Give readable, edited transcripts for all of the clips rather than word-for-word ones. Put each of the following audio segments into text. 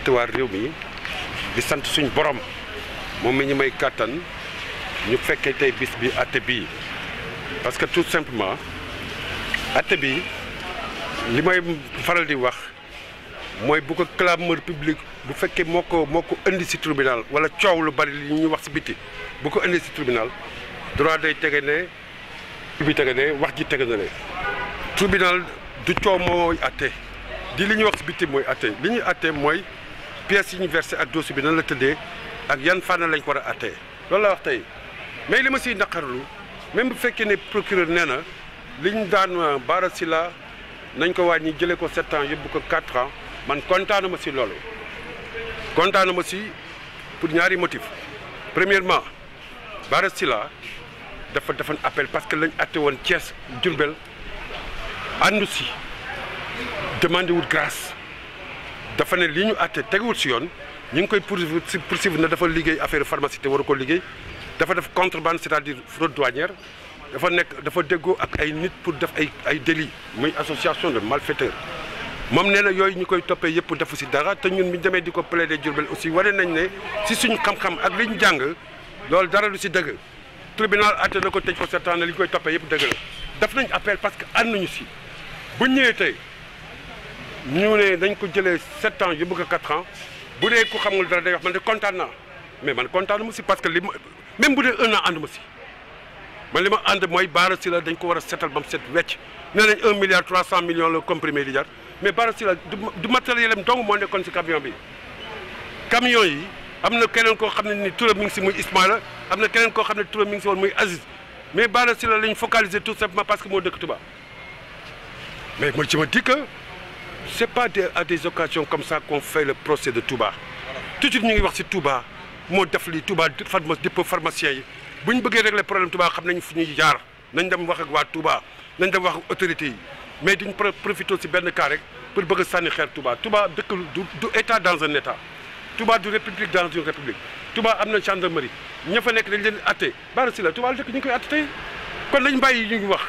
sant waa réew mi di sant suñ borom moom mi ñu may kàttan ñu fekkee tey bis bi àtte bii parce que tout simplement àtte bi li may faral di wax mooy bu ko clameur public bu fekkee moo ko indi ci tribunal wala coow lu bari li ñuy wax ci biti bu ko indi ci tribunal droit day tege ne bi tege ne wax ji tege na ne tribunal du coow mooy àtte di li ñuy wax ci biti mooy àtte li ñuy àtte mooy pièces yi ñu versé ak dossier bi nan la tëddee ak yan fànn lañ ko war a àttee loolu la wax tey mais li ma siy naqarlu même bu fekkee ne procureur nee na li ñu daan Bara Sylla nañ ko wàññi jëlee ko 7 ans yóbbu ko 4 ans man kontaanu ma si loolu kontaanu ma si pour ñaari motif premièrement Bara Sylla dafa defoon appel parce que lañ àtte woon Thiès Diourbel àndu si demandé wut grâce dafa ne li ñu àtte teguwul si yoon ñu ngi koy poursuivre na dafa liggéey affaire pharmacie te waru ko liggéey dafa def contrebande c'est-à-dire fraude douanière dafa déggoo ak ay nit pour def ay délits muy association de malfaiteurs moom nee na yooyu ñu koy toppee yëpp defu si dara te ñun bi demee di ko plaider Diourbel aussi wane nañ ne si suñu xam-xam ak li ñu jàng loolu dara lu si dëgg tribunal àtte na ko tëj ko 7 ans ne li ñu koy toppee yëpp dëgg la def nañ appel parce que ànd nañu si bu ñëwee tey ñu ne dañ ko jëlee 7 ans yóbbu ko 4 ans bu dee ku xamul dara day wax man de kontaan naa mais man kontaan ma si parce que li ma même bu dee 1 an ànd ma si man li ma ànd mooy Bara Sylla dañ ko war a setal ba mu set wecc nee nañ 1 milliard 300 millions la comprimé di jar mais Bara Sylla du matériel am dong moo nekkoon si camion bi camion yi am na keneen koo xam ne ni turam mi ngi si muy Ismaïla am na keneen koo xam ne turam mi ngi si woon muy Aziz mais Bara Sylla lañ focaliser tout simplement parce que moo dëkk Touba mais moi je me dis que c'est pas à des occasions comme ça qu'on fait le procès de Touba toujours ñu ngi wax si Touba moo def li Touba dépôt pharmacien yi bu ñu bëggee régler problème Touba xam nañ fu ñuy jaar nañ dem wax ak waa Touba nañ dem wax ak autorités yi mais duñ profité si benn cas rek pour bëgg a sànni xeer Touba Touba dëkk du état dans un état Touba du république dans une république Touba am na gendarmerie ña fa nekk dañ leen atte Bara Sylla Touba la dëkk ñu ngi koy atte tey kon nañ bàyyi ñu ngi wax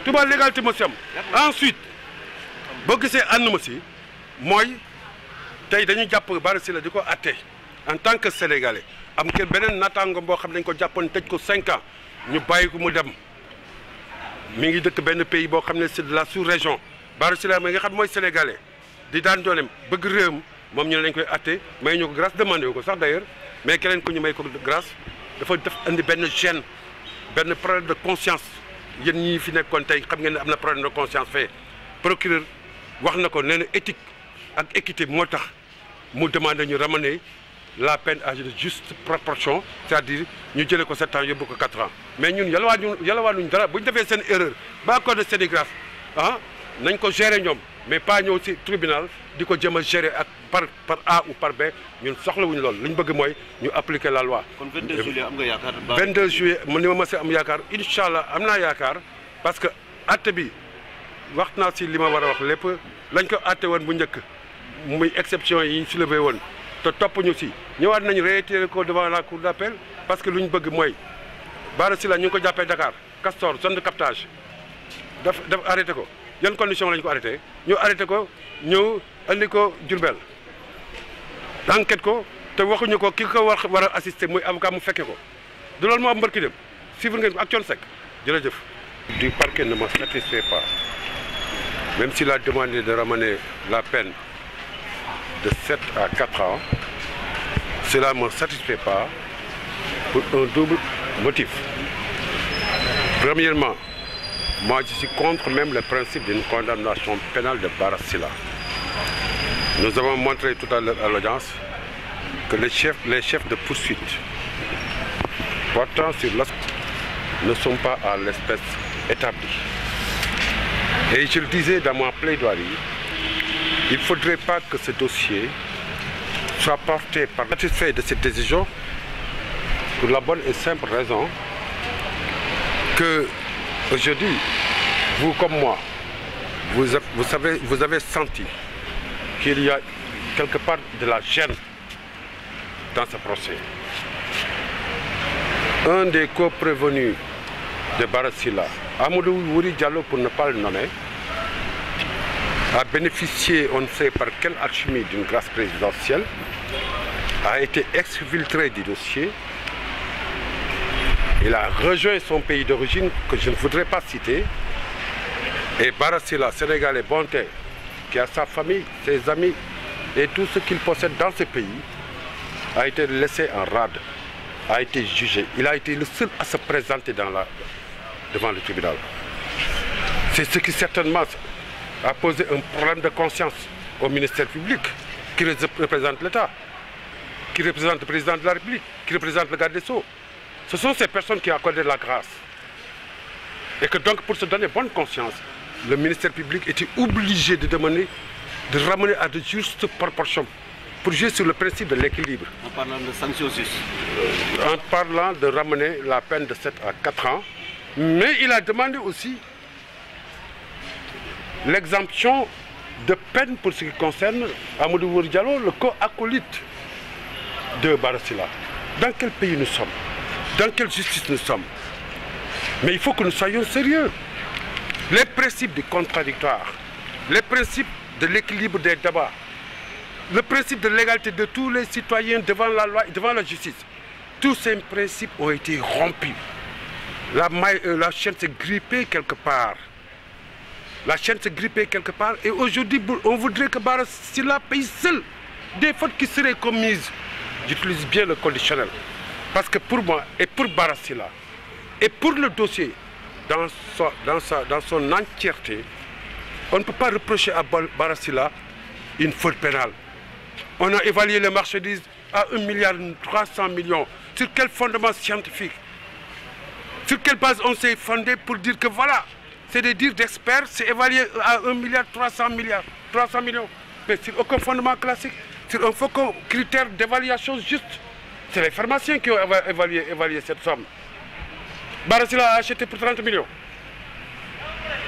Touba légalité ma si am ensuite boo gisee ànd ma si mooy tey dañuy jàpp Bara Sylla di ko atte en tant que sénégalais am kenn beneen naataango boo xam ne dañ ko jàppoon tëj ko 5 ans ñu bàyyi ko mu dem mi ngi dëkk benn pays boo xam ne c'est de la sous-région Bara Sylla mooy nga xam mooy sénégalais di daan dooleem bëgg réewam moom ñu ne lañ koy atte may ñu ko grâce demandé wu ko sax d'ailleurs mais keneen ku ñu may ko grâce dafa def indi benn gêne benn problème de conscience yéen ñii fi nekkoon tey xam ngeen ne am na problème de conscience fee procureur wax na ko nee na éthique ak équité moo tax mu demandé ñu ramener la peine à de juste proportion c'est-à-dire ñu jëlee ko 7 ans yóbbu ko 4 ans mais ñun yalawaanuñ dara bu ñu defee seen erreur ba accord de sénégraphe nañ ko gérer ñoom mais pas ñëw ci tribunal di ko jëm a gérer ak par A ou par B ñun soxlawuñu loolu li ñu bëgg mooy ñu appliquer la loi. kon 22 juillet am nga yaakaar. 22 juillet ni ma mës a am yaakaar incha allah am naa yaakaar parce que àtte bi wax naa ci li ma war a wax lépp lañ ko àtte woon bu njëkk muy exception yi ñu soulevé woon. te topp ñu si ñëwaat nañu réitérer ko devant la cour d'appel parce que lu ñu bëgg mooy Bara Sylla ñu ngi ko jàppee Dakar Castor zone de captage daf arrêté ko yan condition lañu ko arrêté ñu arrêté ko ñëw andi ko Diourbel enquête ko te waxuñu ko ki ko war a assister muy avocat mu fekke ko du loolu moo am mbërki dem suivre ngeen ak Thione Seck jërëjëf. Du parquet ne me satisfait pas même s'il a demandé de ramener la peine de 7 à 4 ans, cela ne me satisfait pas pour un double motif. Premièrement, moi je suis contre même le principe d'une condamnation pénale de Bara Sylla. Nous avons montré tout à l'heure à l'audience que les chefs de poursuite portant sur l'espèce ne sont pas à l'espèce établie. Et je le disais dans ma plaidoirie, il ne faudrait pas que ce dossier soit porté par satisfait de cette décision pour la bonne et simple raison que aujourd'hui, vous comme moi, vous avez senti qu'il y a quelque part de la gêne dans ce procès. Un des co-prévenus de Bara Sylla, Amadou Wuri Diallo pour ne pas le nommer, a bénéficié, on ne sait par quelle alchimie, d'une grâce présidentielle, a été exfiltré du dossier. Il a rejoint son pays d'origine, que je ne voudrais pas citer. Et Bara Sylla, Sénégalais bonté, qui a sa famille, ses amis et tout ce qu'il possède dans ce pays, a été laissé en rade, a été jugé. Il a été le seul à se présenter devant le tribunal. C'est ce qui certainement a posé un problème de conscience au ministère public, qui représente l'État, qui représente le président de la République, qui représente le garde des Sceaux. Ce sont ces personnes qui ont accordé la grâce. Et que donc, pour se donner bonne conscience, le ministère public était obligé de ramener à de justes proportions, pour jouer sur le principe de l'équilibre. En parlant de sanctions justes. En parlant de ramener la peine de 7 à 4 ans, mais il a demandé aussi l'exemption de peine pour ce qui concerne Amadou Wuri Diallo, le co-acolyte de Bara Sylla. Dans quel pays nous sommes? Dans quelle justice nous sommes? Mais il faut que nous soyons sérieux. Les principes du contradictoire, les principes de l'équilibre des débats, le principe de l'égalité de tous les citoyens devant la loi et devant la justice, tous ces principes ont été rompus. La chaîne s'est grippée quelque part. La chaîne s'est grippée quelque part et aujourd'hui, on voudrait que Bara Sylla paye seul des fautes qui seraient commises. J'utilise bien le conditionnel. Parce que pour moi et pour Bara Sylla et pour le dossier dans son entièreté, on ne peut pas reprocher à Bara Sylla une faute pénale. On a évalué les marchandises à 1,3 milliard. Sur quel fondement scientifique? Sur quelle base on s'est fondé pour dire que voilà, c'est des dires d'experts, c'est évalué à 1,3 milliard. Mais sur aucun fondement classique, sur aucun critère d'évaluation juste. C'est les pharmaciens qui ont évalué cette somme. Bara Sylla a acheté pour 30 millions.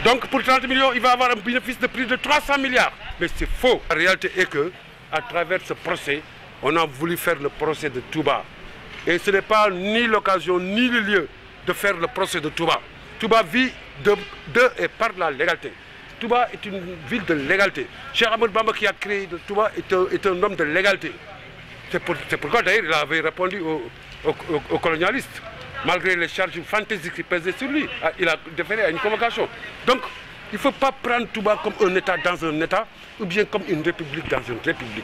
Donc pour 30 millions, il va avoir un bénéfice de plus de 300 milliards. Mais c'est faux. La réalité est que, à travers ce procès, on a voulu faire le procès de Touba. Et ce n'est pas ni l'occasion ni le lieu de faire le procès de Touba. Touba vit de et par la légalité. Touba est une ville de légalité. Cheikh Ahmadou Bamba qui a créé Touba est un homme de légalité. C'est pourquoi d'ailleurs il avait répondu aux colonialistes. Malgré les charges fantaisiques qui pesaient sur lui, il a déféré à une convocation. Donc, il ne faut pas prendre Touba comme un État dans un État, ou bien comme une république dans une république.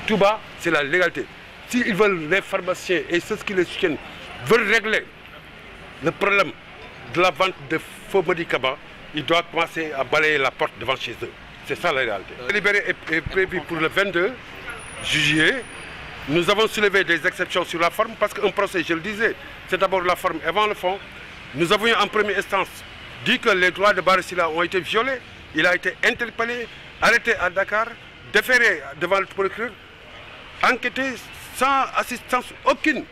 Touba, c'est la légalité. S'ils veulent, les pharmaciens et ceux qui les soutiennent, veulent régler le problème de la vente de faux médicaments, ils doivent commencer à balayer la porte devant chez eux. C'est ça la réalité. Le libéré est prévu pour le 22 juillet. Nous avons soulevé des exceptions sur la forme parce qu'un procès, je le disais, c'est d'abord la forme avant le fond. Nous avions en première instance dit que les droits de Bara Sylla ont été violés. Il a été interpellé, arrêté à Dakar, déféré devant le procureur, enquêté sans assistance aucune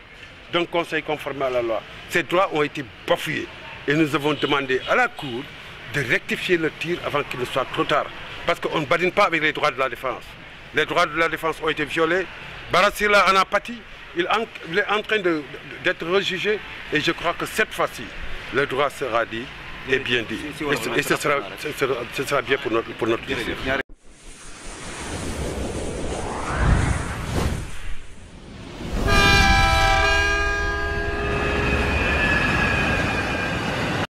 d'un conseil conforme à la loi. Ces droits ont été bafoués et nous avons demandé à la Cour de rectifier le tir avant qu'il ne soit trop tard. Parce qu'on ne badine pas avec les droits de la défense. Les droits de la défense ont été violés. Bara Sylla en a pâti, il est en train d'être rejugé et je crois que cette fois-ci, le droit sera dit et bien dit. Et ce sera bien pour notre dossier.